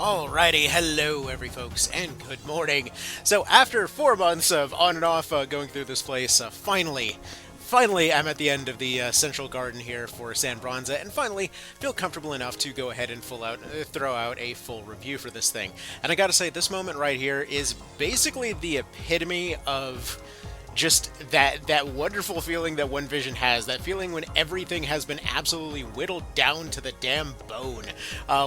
Alrighty, hello every folks, and good morning. So after 4 months of on and off going through this place, finally I'm at the end of the central garden here for San Bronza, and finally feel comfortable enough to go ahead and throw out a full review for this thing. And I gotta say, this moment right here is basically the epitome of just that wonderful feeling that One Vision has, that feeling when everything has been absolutely whittled down to the damn bone,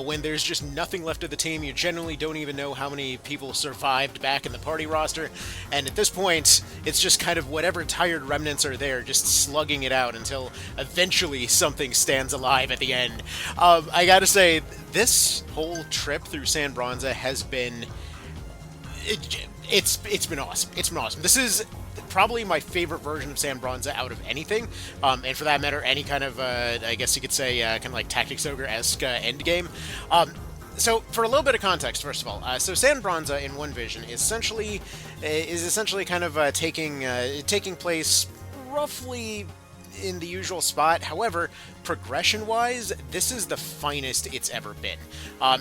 when there's just nothing left of the team. You generally don't even know how many people survived back in the party roster, and at this point it's just kind of whatever tired remnants are there just slugging it out until eventually something stands alive at the end. I gotta say, this whole trip through San Bronza has been it's been awesome. It's been awesome. This is probably my favorite version of San Bronza out of anything, and for that matter, any kind of, I guess you could say, kind of like Tactics Ogre-esque endgame. So, for a little bit of context, first of all, so San Bronza in One Vision is essentially kind of taking place roughly in the usual spot. However, progression-wise, this is the finest it's ever been.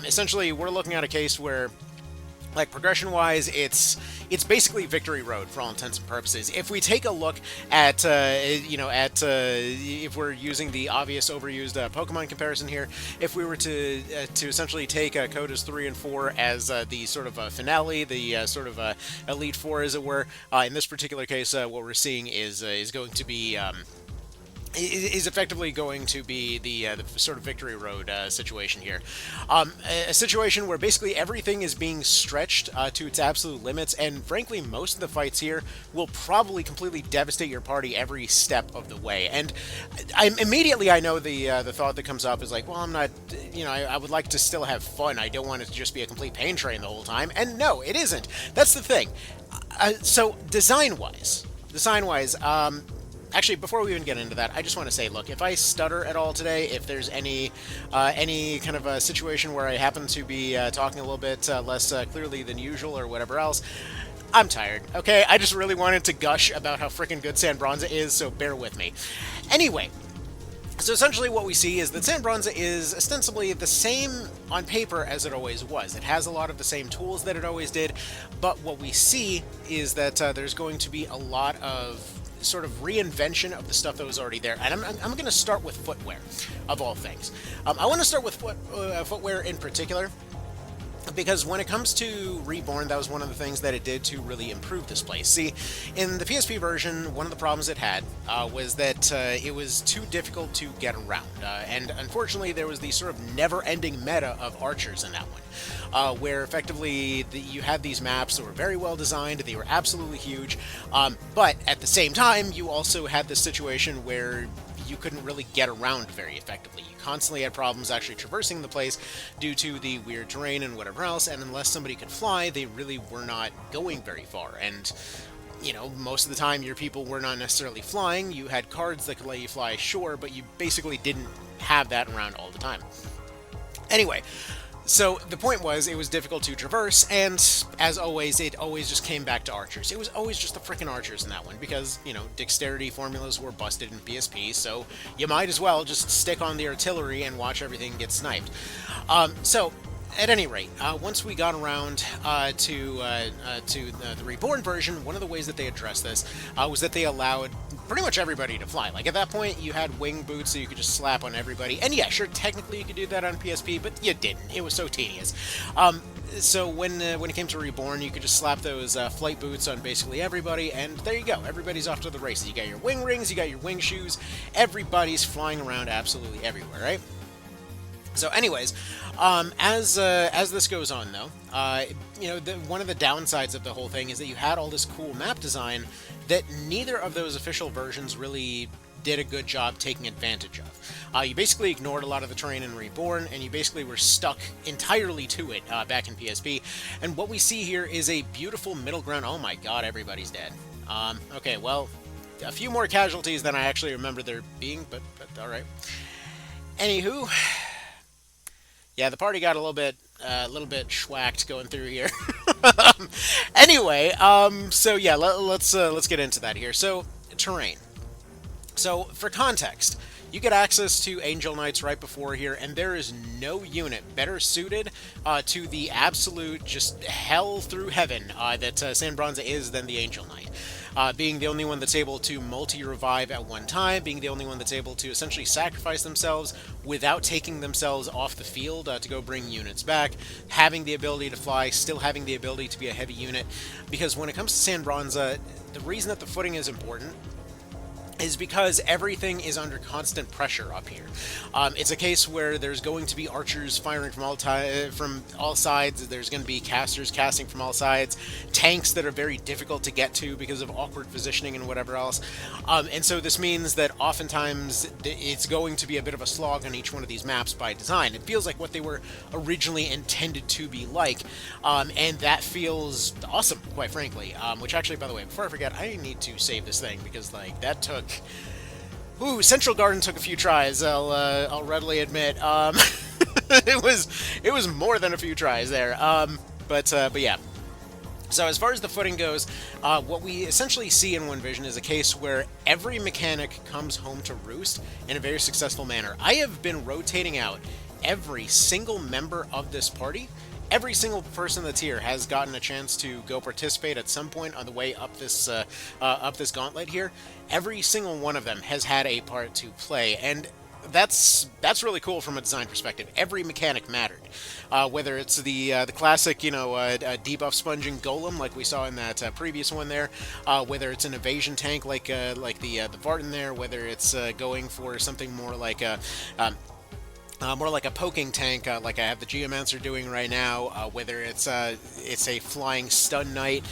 Essentially, we're looking at a case where, like, progression-wise, it's basically Victory Road for all intents and purposes. If we take a look at, if we're using the obvious overused Pokemon comparison here, if we were to essentially take Codas 3 and 4 as the sort of finale, the sort of Elite Four, as it were, in this particular case, what we're seeing is going to be is effectively going to be the sort of Victory Road situation here. A situation where basically everything is being stretched to its absolute limits, and frankly, most of the fights here will probably completely devastate your party every step of the way. And I know the thought that comes up is like, well, I'm not, I would like to still have fun. I don't want it to just be a complete pain train the whole time. And no, it isn't. That's the thing. So design-wise, actually, before we even get into that, I just want to say, look, if I stutter at all today, if there's any kind of a situation where I happen to be talking a little bit less clearly than usual or whatever else, I'm tired, okay? I just really wanted to gush about how freaking good San Bronza is, so bear with me. Anyway, so essentially what we see is that San Bronza is ostensibly the same on paper as it always was. It has a lot of the same tools that it always did, but what we see is that there's going to be a lot of sort of reinvention of the stuff that was already there. And I'm going to start with footwear, of all things. I want to start with footwear in particular, because when it comes to Reborn, that was one of the things that it did to really improve this place. See, in the PSP version, one of the problems it had was that it was too difficult to get around. And unfortunately, there was the sort of never-ending meta of archers in that one, where effectively you had these maps that were very well designed, they were absolutely huge, but at the same time, you also had this situation where you couldn't really get around very effectively. You constantly had problems actually traversing the place due to the weird terrain and whatever else, and unless somebody could fly, they really were not going very far. And, most of the time your people were not necessarily flying. You had cards that could let you fly, sure, but you basically didn't have that around all the time. Anyway, so the point was, it was difficult to traverse, and as always, it always just came back to archers. It was always just the frickin' archers in that one, because, dexterity formulas were busted in PSP, so you might as well just stick on the artillery and watch everything get sniped. So, at any rate, once we got around to the Reborn version, one of the ways that they addressed this was that they allowed pretty much everybody to fly. Like, at that point, you had wing boots so you could just slap on everybody. And yeah, sure, technically you could do that on PSP, but you didn't. It was so tedious. So when it came to Reborn, you could just slap those flight boots on basically everybody, and there you go. Everybody's off to the races. You got your wing rings, you got your wing shoes. Everybody's flying around absolutely everywhere, right? So anyways, as this goes on, though, one of the downsides of the whole thing is that you had all this cool map design that neither of those official versions really did a good job taking advantage of. You basically ignored a lot of the terrain in Reborn, and you basically were stuck entirely to it back in PSP. And what we see here is a beautiful middle ground. Oh my god, everybody's dead. Okay, well, a few more casualties than I actually remember there being, but alright. Anywho, yeah, the party got a little bit schwacked going through here. Anyway, so yeah, let's get into that here. So, terrain. So, for context, You get access to Angel Knights right before here, and there is no unit better suited to the absolute just hell through heaven that San Bronza is than the Angel Knight. Being the only one that's able to multi-revive at one time, being the only one that's able to essentially sacrifice themselves without taking themselves off the field to go bring units back, having the ability to fly, still having the ability to be a heavy unit, because when it comes to San Bronza, the reason that the footing is important is because everything is under constant pressure up here. It's a case where there's going to be archers firing from all sides. There's going to be casters casting from all sides, tanks that are very difficult to get to because of awkward positioning and whatever else. And so this means that oftentimes it's going to be a bit of a slog on each one of these maps by design. It feels like what they were originally intended to be like, and that feels awesome, quite frankly. Which actually, by the way, before I forget, I need to save this thing because like that took. Ooh, Central Garden took a few tries. I'll readily admit. It was more than a few tries there. But yeah. So as far as the footing goes, what we essentially see in One Vision is a case where every mechanic comes home to roost in a very successful manner. I have been rotating out every single member of this party. Every single person that's here has gotten a chance to go participate at some point on the way up this gauntlet here. Every single one of them has had a part to play, and that's really cool from a design perspective. Every mechanic mattered, whether it's the classic, debuff sponging golem like we saw in that previous one there, whether it's an evasion tank like the Vartan there, whether it's going for something more like a poking tank, like I have the Geomancer doing right now. Whether it's a flying stun knight,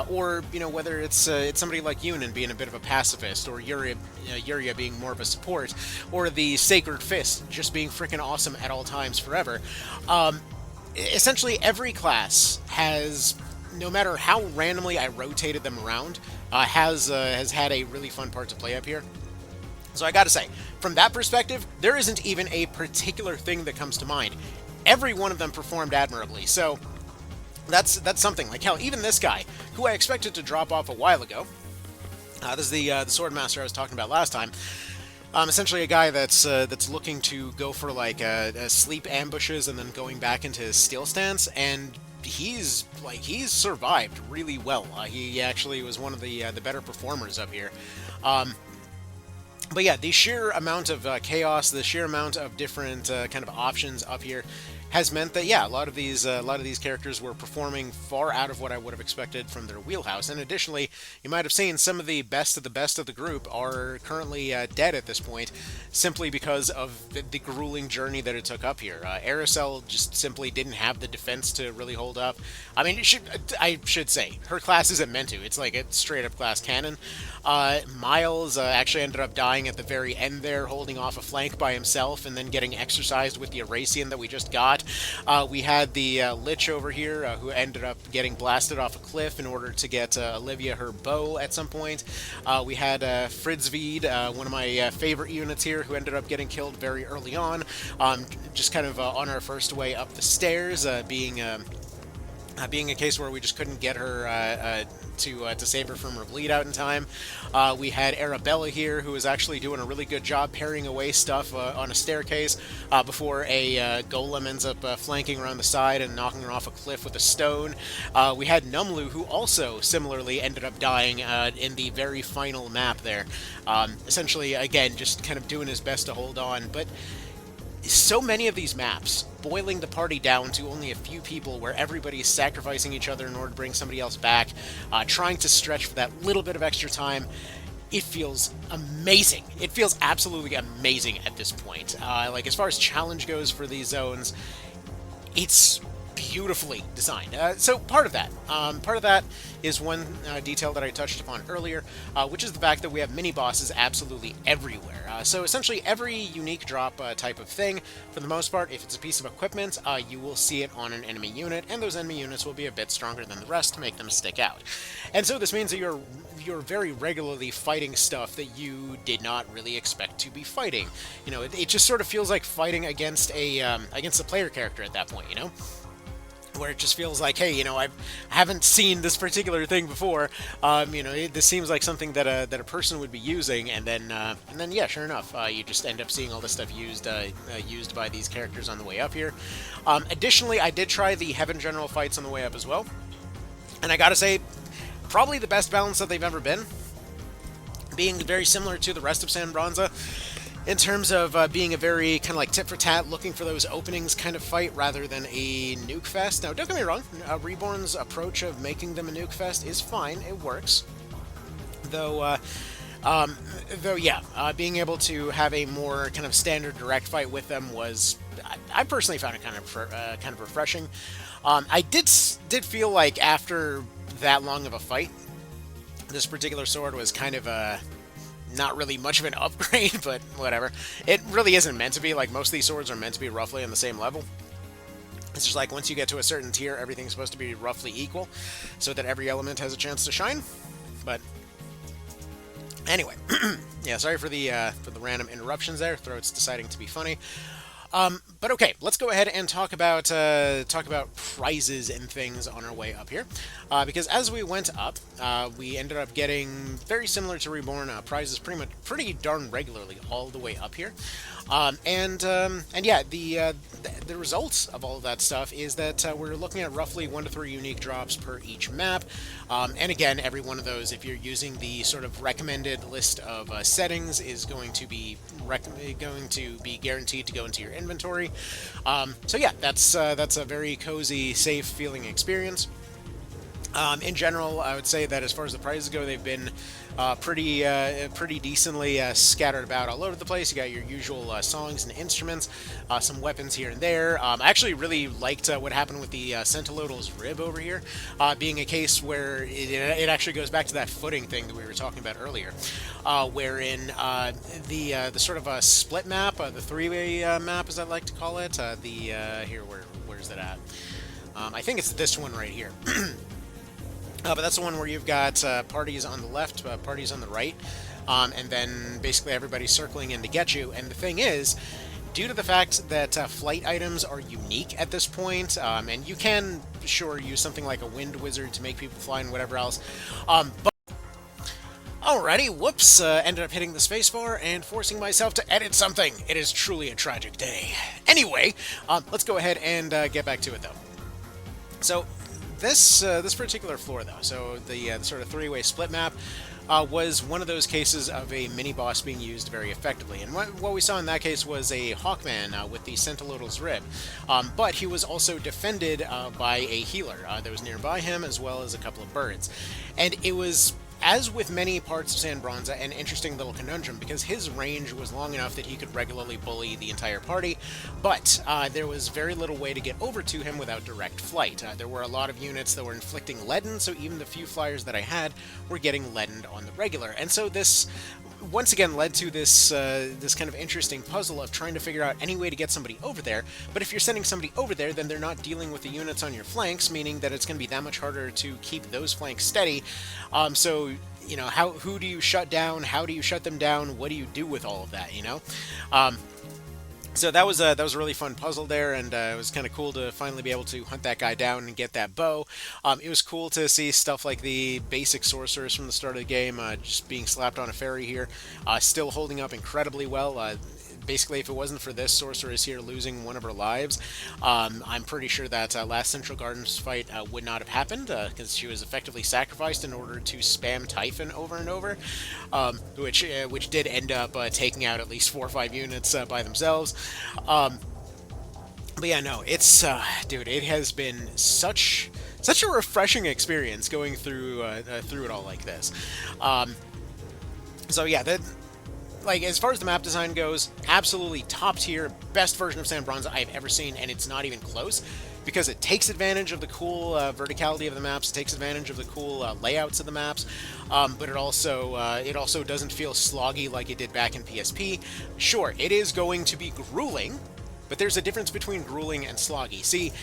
or whether it's somebody like Yunin being a bit of a pacifist, or Yuria being more of a support, or the Sacred Fist just being freaking awesome at all times forever. Essentially, every class has, no matter how randomly I rotated them around, has had a really fun part to play up here. So I gotta say, from that perspective, there isn't even a particular thing that comes to mind. Every one of them performed admirably, so that's something. Like, hell, even this guy, who I expected to drop off a while ago, this is the Swordmaster I was talking about last time, essentially a guy that's looking to go for, like, sleep ambushes and then going back into his steel stance, and he's survived really well. He actually was one of the better performers up here. But yeah, the sheer amount of chaos, the sheer amount of different kind of options up here has meant that, yeah, a lot of these characters were performing far out of what I would have expected from their wheelhouse. And additionally, you might have seen some of the best of the group are currently dead at this point, simply because of the grueling journey that it took up here. Aracel just simply didn't have the defense to really hold up. I mean, I should say, her class isn't meant to. It's like a straight-up class cannon. Miles actually ended up dying at the very end there, holding off a flank by himself, and then getting exercised with the Erasean that we just got. We had the Lich over here, who ended up getting blasted off a cliff in order to get Olivia her bow at some point. We had Fritzvied, one of my favorite units here, who ended up getting killed very early on, just kind of on our first way up the stairs, being a case where we just couldn't get her to save her from her bleed out in time. We had Arabella here, who was actually doing a really good job parrying away stuff on a staircase before a golem ends up flanking around the side and knocking her off a cliff with a stone. We had Numlu, who also similarly ended up dying in the very final map there. Essentially, again, just kind of doing his best to hold on, but so many of these maps, boiling the party down to only a few people where everybody's sacrificing each other in order to bring somebody else back, trying to stretch for that little bit of extra time, it feels amazing. It feels absolutely amazing at this point. Like, as far as challenge goes for these zones, it's beautifully designed. So part of that is one detail that I touched upon earlier, which is the fact that we have mini-bosses absolutely everywhere. So essentially every unique drop type of thing, for the most part, if it's a piece of equipment, you will see it on an enemy unit, and those enemy units will be a bit stronger than the rest to make them stick out. And so this means that you're very regularly fighting stuff that you did not really expect to be fighting. You know, it just sort of feels like fighting against a player character at that point, you know? where it just feels like, hey, I haven't seen this particular thing before. This seems like something that a person would be using, and then yeah, sure enough, you just end up seeing all this stuff used by these characters on the way up here. Additionally, I did try the Heaven General fights on the way up as well, and I gotta say, probably the best balance that they've ever been, being very similar to the rest of San Bronza, in terms of being a very kind of like tit-for-tat, looking for those openings kind of fight rather than a nuke fest. Now, don't get me wrong, Reborn's approach of making them a nuke fest is fine, it works. Though, yeah, being able to have a more kind of standard direct fight with them was, I personally found it kind of refreshing. I did feel like after that long of a fight, this particular sword was kind of not really much of an upgrade, but whatever. It really isn't meant to be. Like, most of these swords are meant to be roughly on the same level. It's just like once you get to a certain tier, everything's supposed to be roughly equal, so that every element has a chance to shine. But anyway, yeah, sorry for the random interruptions there. Throat's deciding to be funny. But okay, let's go ahead and talk about prizes and things on our way up here, because as we went up, we ended up getting very similar to Reborn prizes pretty darn regularly all the way up here, and yeah, the results of all of that stuff is that we're looking at roughly 1 to 3 unique drops per each map, and again, every one of those, if you're using the sort of recommended list of settings, is going to be guaranteed to go into your inventory. So yeah, that's a very cozy, safe feeling experience. In general, I would say that as far as the prizes go, they've been pretty decently scattered about all over the place. You got your usual songs and instruments, some weapons here and there. I actually really liked what happened with the Sentinel's rib over here, being a case where it actually goes back to that footing thing that we were talking about earlier, wherein the sort of a split map, the 3-way map, as I like to call it. Where's that at? I think it's this one right here. But that's the one where you've got parties on the left, parties on the right, and then basically everybody circling in to get you. And the thing is, due to the fact that flight items are unique at this point, and you can, sure, use something like a wind wizard to make people fly and whatever else, but alrighty, whoops, ended up hitting the spacebar and forcing myself to edit something. It is truly a tragic day. Anyway, let's go ahead and get back to it, though. So, this particular floor, though, so the sort of 3-way split map, was one of those cases of a mini-boss being used very effectively. And what we saw in that case was a Hawkman with the Sentinel's rib. But he was also defended by a healer that was nearby him, as well as a couple of birds. And it was, as with many parts of San Bronza, an interesting little conundrum, because his range was long enough that he could regularly bully the entire party, but there was very little way to get over to him without direct flight. There were a lot of units that were inflicting leaden, so even the few flyers that I had were getting leadened on the regular. And so this once again led to this kind of interesting puzzle of trying to figure out any way to get somebody over there. But if you're sending somebody over there, then they're not dealing with the units on your flanks, meaning that it's going to be that much harder to keep those flanks steady. So, you know, who do you shut down? How do you shut them down? What do you do with all of that, you know? So that was a really fun puzzle there, and it was kind of cool to finally be able to hunt that guy down and get that bow. It was cool to see stuff like the basic sorcerers from the start of the game just being slapped on a ferry here, still holding up incredibly well. Basically, if it wasn't for this sorceress here losing one of her lives, I'm pretty sure that last Central Gardens fight would not have happened, because she was effectively sacrificed in order to spam Typhon over and over, which did end up taking out at least 4 or 5 units by themselves. But yeah, no, it's dude, it has been such a refreshing experience going through it all like this. So yeah, like, as far as the map design goes, absolutely top tier, best version of San Bronza I've ever seen, and it's not even close, because it takes advantage of the cool verticality of the maps, it takes advantage of the cool layouts of the maps, but it also doesn't feel sloggy like it did back in PSP. Sure, it is going to be grueling, but there's a difference between grueling and sloggy. See,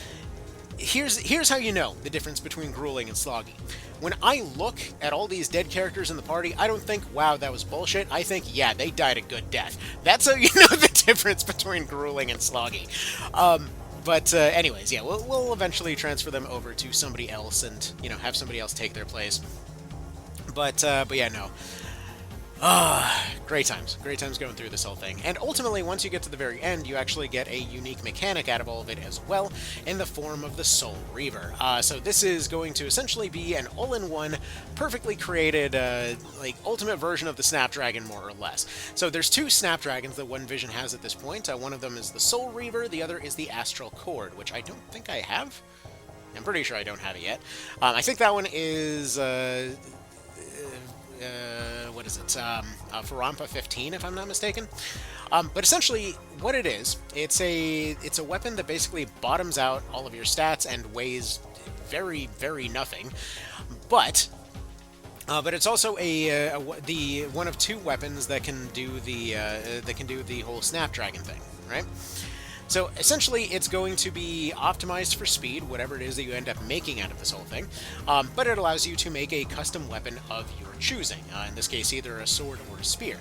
here's how you know the difference between grueling and sloggy. When I look at all these dead characters in the party, I don't think, wow, that was bullshit. I think, yeah, they died a good death. That's how you know the difference between grueling and sloggy. But anyways, yeah, we'll eventually transfer them over to somebody else, and have somebody else take their place. But yeah, no. Great times going through this whole thing. And ultimately, once you get to the very end, you actually get a unique mechanic out of all of it as well, in the form of the Soul Reaver. So this is going to essentially be an all-in-one, perfectly created, like, ultimate version of the Snapdragon, more or less. So there's two Snapdragons that One Vision has at this point. One of them is the Soul Reaver, the other is the Astral Cord, which I don't think I have. I'm pretty sure I don't have it yet. I think that one is... what is it? Farampa 15, if I'm not mistaken. But essentially, what it is, it's a weapon that basically bottoms out all of your stats and weighs very, very nothing. But it's also the one of two weapons that can do the whole Snapdragon thing, right? So essentially, it's going to be optimized for speed, whatever it is that you end up making out of this whole thing, but it allows you to make a custom weapon of your choosing, in this case either a sword or a spear.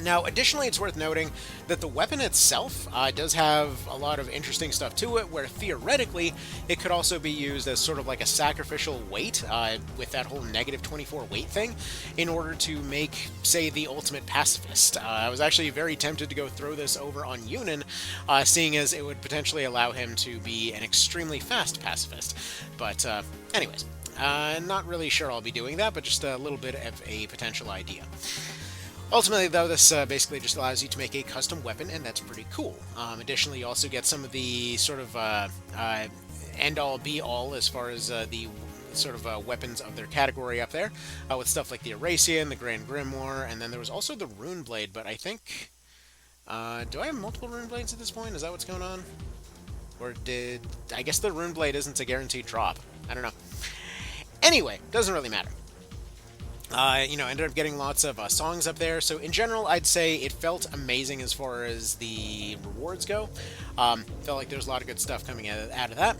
Now, additionally, it's worth noting that the weapon itself does have a lot of interesting stuff to it, where theoretically it could also be used as sort of like a sacrificial weight, with that whole -24 weight thing, in order to make, say, the ultimate pacifist. I was actually very tempted to go throw this over on Yunin, seeing as it would potentially allow him to be an extremely fast pacifist. But anyways, not really sure I'll be doing that, but just a little bit of a potential idea. Ultimately, though, this basically just allows you to make a custom weapon, and that's pretty cool. Additionally, you also get some of the sort of end-all, be-all as far as the sort of weapons of their category up there, with stuff like the Erasean, the Grand Grimoire, and then there was also the Rune Blade, but I think... do I have multiple Rune Blades at this point? Is that what's going on? Or did... I guess the Rune Blade isn't a guaranteed drop. I don't know. Anyway, doesn't really matter. Ended up getting lots of songs up there, so in general, I'd say it felt amazing as far as the rewards go. Felt like there's a lot of good stuff coming out of that.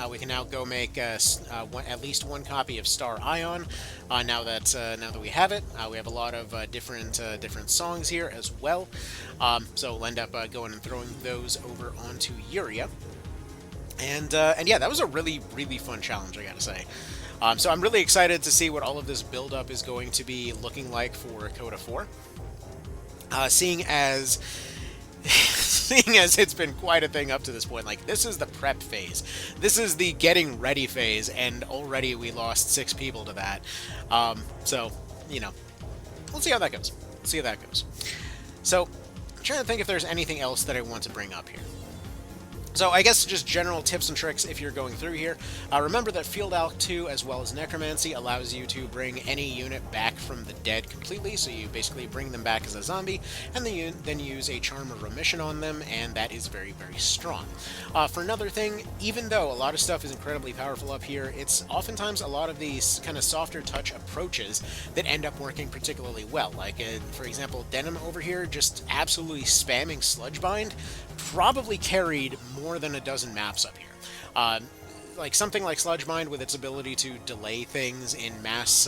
We can now go make at least one copy of Star Ion. Now that we have it, we have a lot of different songs here as well. So we'll end up going and throwing those over onto Yuria. And yeah, that was a really, really fun challenge, I gotta say. So I'm really excited to see what all of this build-up is going to be looking like for Coda 4. Seeing as it's been quite a thing up to this point. Like, this is the prep phase. This is the getting ready phase, and already we lost 6 people to that. So, we'll see how that goes. So, I'm trying to think if there's anything else that I want to bring up here. So I guess just general tips and tricks if you're going through here. Remember that Field Alch 2 as well as Necromancy allows you to bring any unit back from the dead completely, so you basically bring them back as a zombie, and then use a Charm of Remission on them, and that is very, very strong. For another thing, even though a lot of stuff is incredibly powerful up here, it's oftentimes a lot of these kind of softer touch approaches that end up working particularly well. Like, for example, Denim over here just absolutely spamming Sludgebind probably carried more than a dozen maps up here. Like something like Sludgebind with its ability to delay things in mass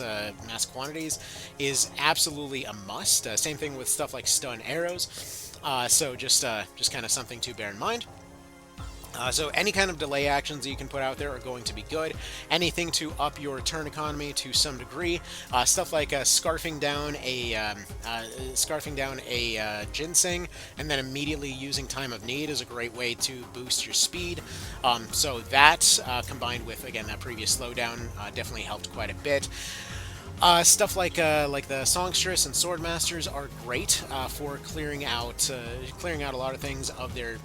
quantities is absolutely a must. Same thing with stuff like Stun Arrows. So just kind of something to bear in mind. So any kind of delay actions that you can put out there are going to be good. Anything to up your turn economy to some degree. Stuff like scarfing down a ginseng and then immediately using Time of Need is a great way to boost your speed. So that combined with, again, that previous slowdown definitely helped quite a bit. Stuff like the Songstress and Swordmasters are great for clearing out a lot of things of their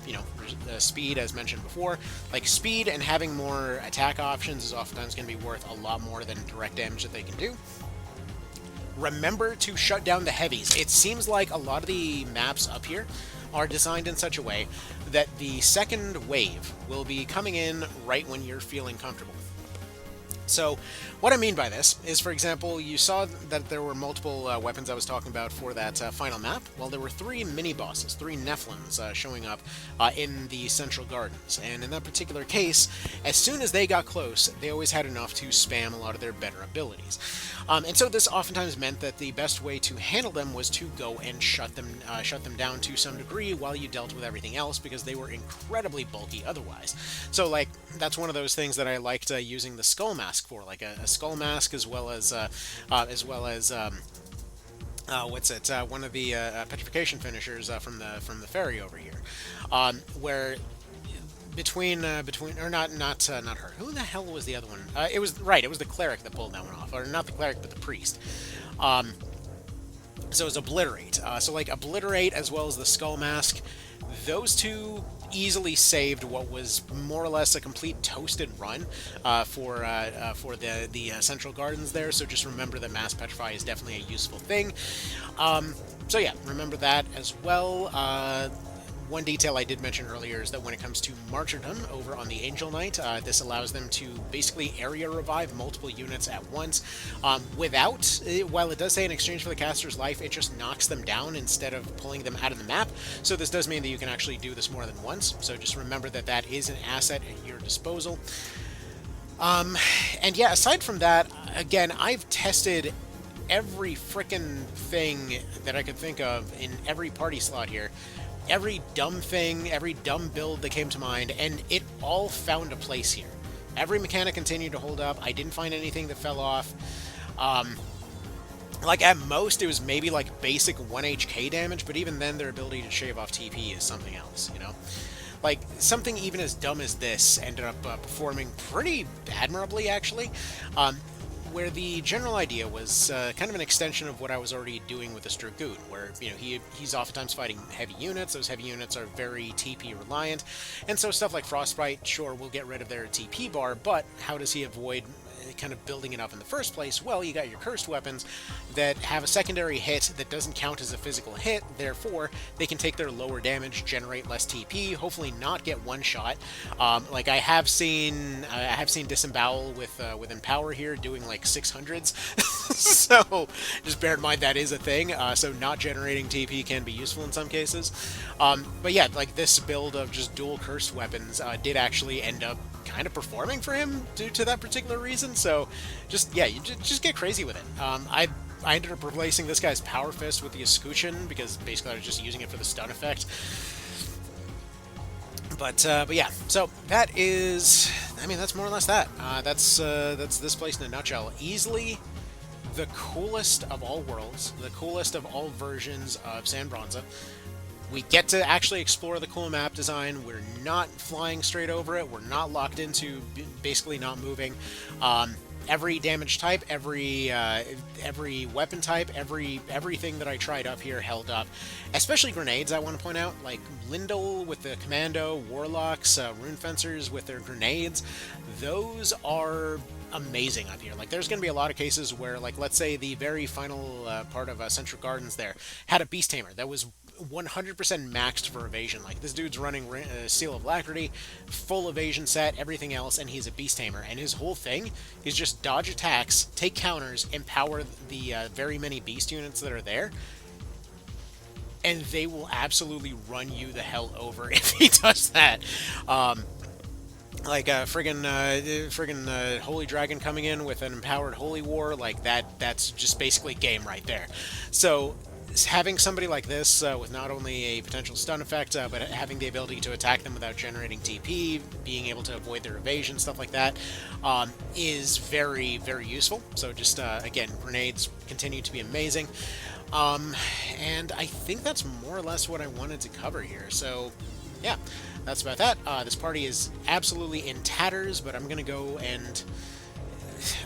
speed, as mentioned before. Like speed and having more attack options is oftentimes going to be worth a lot more than direct damage that they can do. Remember to shut down the heavies. It seems like a lot of the maps up here are designed in such a way that the second wave will be coming in right when you're feeling comfortable. So, what I mean by this is, for example, you saw that there were multiple weapons I was talking about for that final map. Well, there were three mini bosses, three Nephilims showing up in the Central Gardens. And in that particular case, as soon as they got close, they always had enough to spam a lot of their better abilities. And so this oftentimes meant that the best way to handle them was to go and shut them down to some degree while you dealt with everything else, because they were incredibly bulky otherwise. So, like, that's one of those things that I liked using the Skull Mask for, like a Skull Mask, as well as what's it? One of the petrification finishers from the ferry over here, where between or not her. Who the hell was the other one? It was right. It was the cleric that pulled that one off, or not the cleric, but the priest. So it's obliterate. So like obliterate as well as the skull mask. Those two easily saved what was more or less a complete toasted run for the Central Gardens there. So just remember that Mass Petrify is definitely a useful thing. So yeah, remember that as well. One detail I did mention earlier is that when it comes to martyrdom over on the Angel Knight, this allows them to basically area revive multiple units at once. While it does say in exchange for the caster's life, it just knocks them down instead of pulling them out of the map. So this does mean that you can actually do this more than once. So just remember that that is an asset at your disposal. And yeah, aside from that, again, I've tested every frickin' thing that I could think of in every party slot here. Every dumb thing, every dumb build that came to mind, and it all found a place here. Every mechanic continued to hold up. I didn't find anything that fell off. Like, at most, it was maybe, like, basic 1 HK damage, but even then, their ability to shave off TP is something else, you know? Like, something even as dumb as this ended up performing pretty admirably, actually. Where the general idea was kind of an extension of what I was already doing with the Dragoon, where, you know, he's oftentimes fighting heavy units. Those heavy units are very TP reliant, and so stuff like Frostbite, sure, will get rid of their TP bar, but how does he avoid kind of building it up in the first place? Well, you got your cursed weapons that have a secondary hit that doesn't count as a physical hit, therefore they can take their lower damage, generate less TP, hopefully not get one shot. Like I have seen Disembowel with Empower here doing like 600s, so just bear in mind that is a thing. So not generating TP can be useful in some cases. But yeah, like this build of just dual cursed weapons did actually end up kind of performing for him due to that particular reason. So just, yeah, you just get crazy with it. I ended up replacing this guy's Power Fist with the Escutcheon because basically I was just using it for the stun effect. But yeah, so that is, I mean, that's more or less that. That's this place in a nutshell. Easily the coolest of all worlds, the coolest of all versions of San Bronza. We get to actually explore the cool map design. We're not flying straight over it. We're not locked into basically not moving. Every damage type, every weapon type, everything that I tried up here held up. Especially grenades, I want to point out. Like Lindel with the Commando, Warlocks, Rune Fencers with their grenades. Those are amazing up here. Like, there's going to be a lot of cases where, like, let's say the very final part of Central Gardens there had a Beast Tamer that was 100% maxed for evasion. Like, this dude's running Seal of Alacrity, full evasion set, everything else, and he's a Beast Tamer. And his whole thing is just dodge attacks, take counters, empower the very many beast units that are there, and they will absolutely run you the hell over if he does that. Like friggin' Holy Dragon coming in with an empowered Holy War, like that's just basically game right there. So having somebody like this with not only a potential stun effect, but having the ability to attack them without generating TP, being able to avoid their evasion, stuff like that, is very, very useful. So just, again, grenades continue to be amazing. And I think that's more or less what I wanted to cover here. So, yeah, that's about that. This party is absolutely in tatters, but I'm going to go and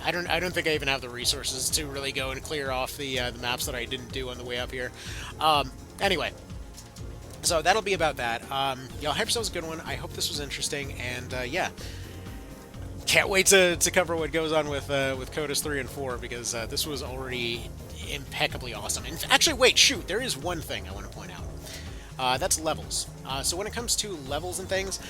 I don't think I even have the resources to really go and clear off the maps that I didn't do on the way up here. Anyway, so that'll be about that. Y'all, have yourselves a good one. I hope this was interesting, and yeah, can't wait to cover what goes on with Codas 3 and 4, because this was already impeccably awesome. And actually, wait, shoot, there is one thing I want to point out. That's levels. So when it comes to levels and things,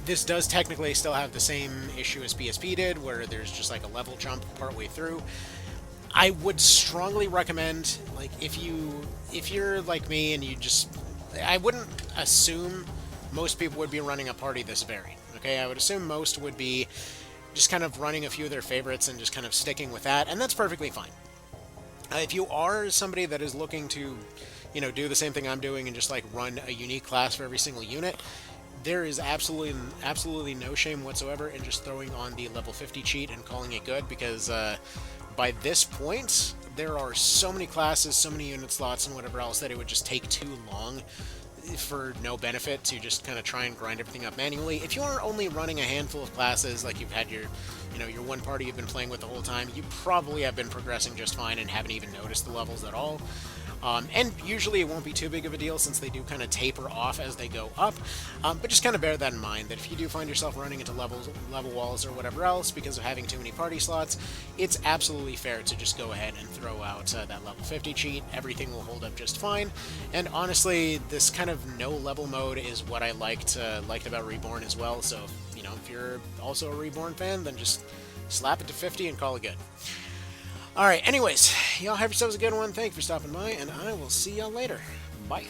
this does technically still have the same issue as PSP did, where there's just like a level jump partway through. I would strongly recommend, like, if you're like me and you just, I wouldn't assume most people would be running a party this varied. Okay, I would assume most would be just kind of running a few of their favorites and just kind of sticking with that, and that's perfectly fine. If you are somebody that is looking to, do the same thing I'm doing and just like run a unique class for every single unit, there is absolutely no shame whatsoever in just throwing on the level 50 cheat and calling it good, because by this point there are so many classes, so many unit slots, and whatever else that it would just take too long for no benefit to just kind of try and grind everything up manually. If you are only running a handful of classes, like you've had your one party you've been playing with the whole time, you probably have been progressing just fine and haven't even noticed the levels at all. And usually it won't be too big of a deal since they do kind of taper off as they go up. But just kind of bear that in mind, that if you do find yourself running into level walls or whatever else because of having too many party slots, it's absolutely fair to just go ahead and throw out that level 50 cheat. Everything will hold up just fine. And honestly, this kind of no level mode is what I liked about Reborn as well. So, if you're also a Reborn fan, then just slap it to 50 and call it good. Alright, anyways, y'all have yourselves a good one. Thank you for stopping by, and I will see y'all later. Bye.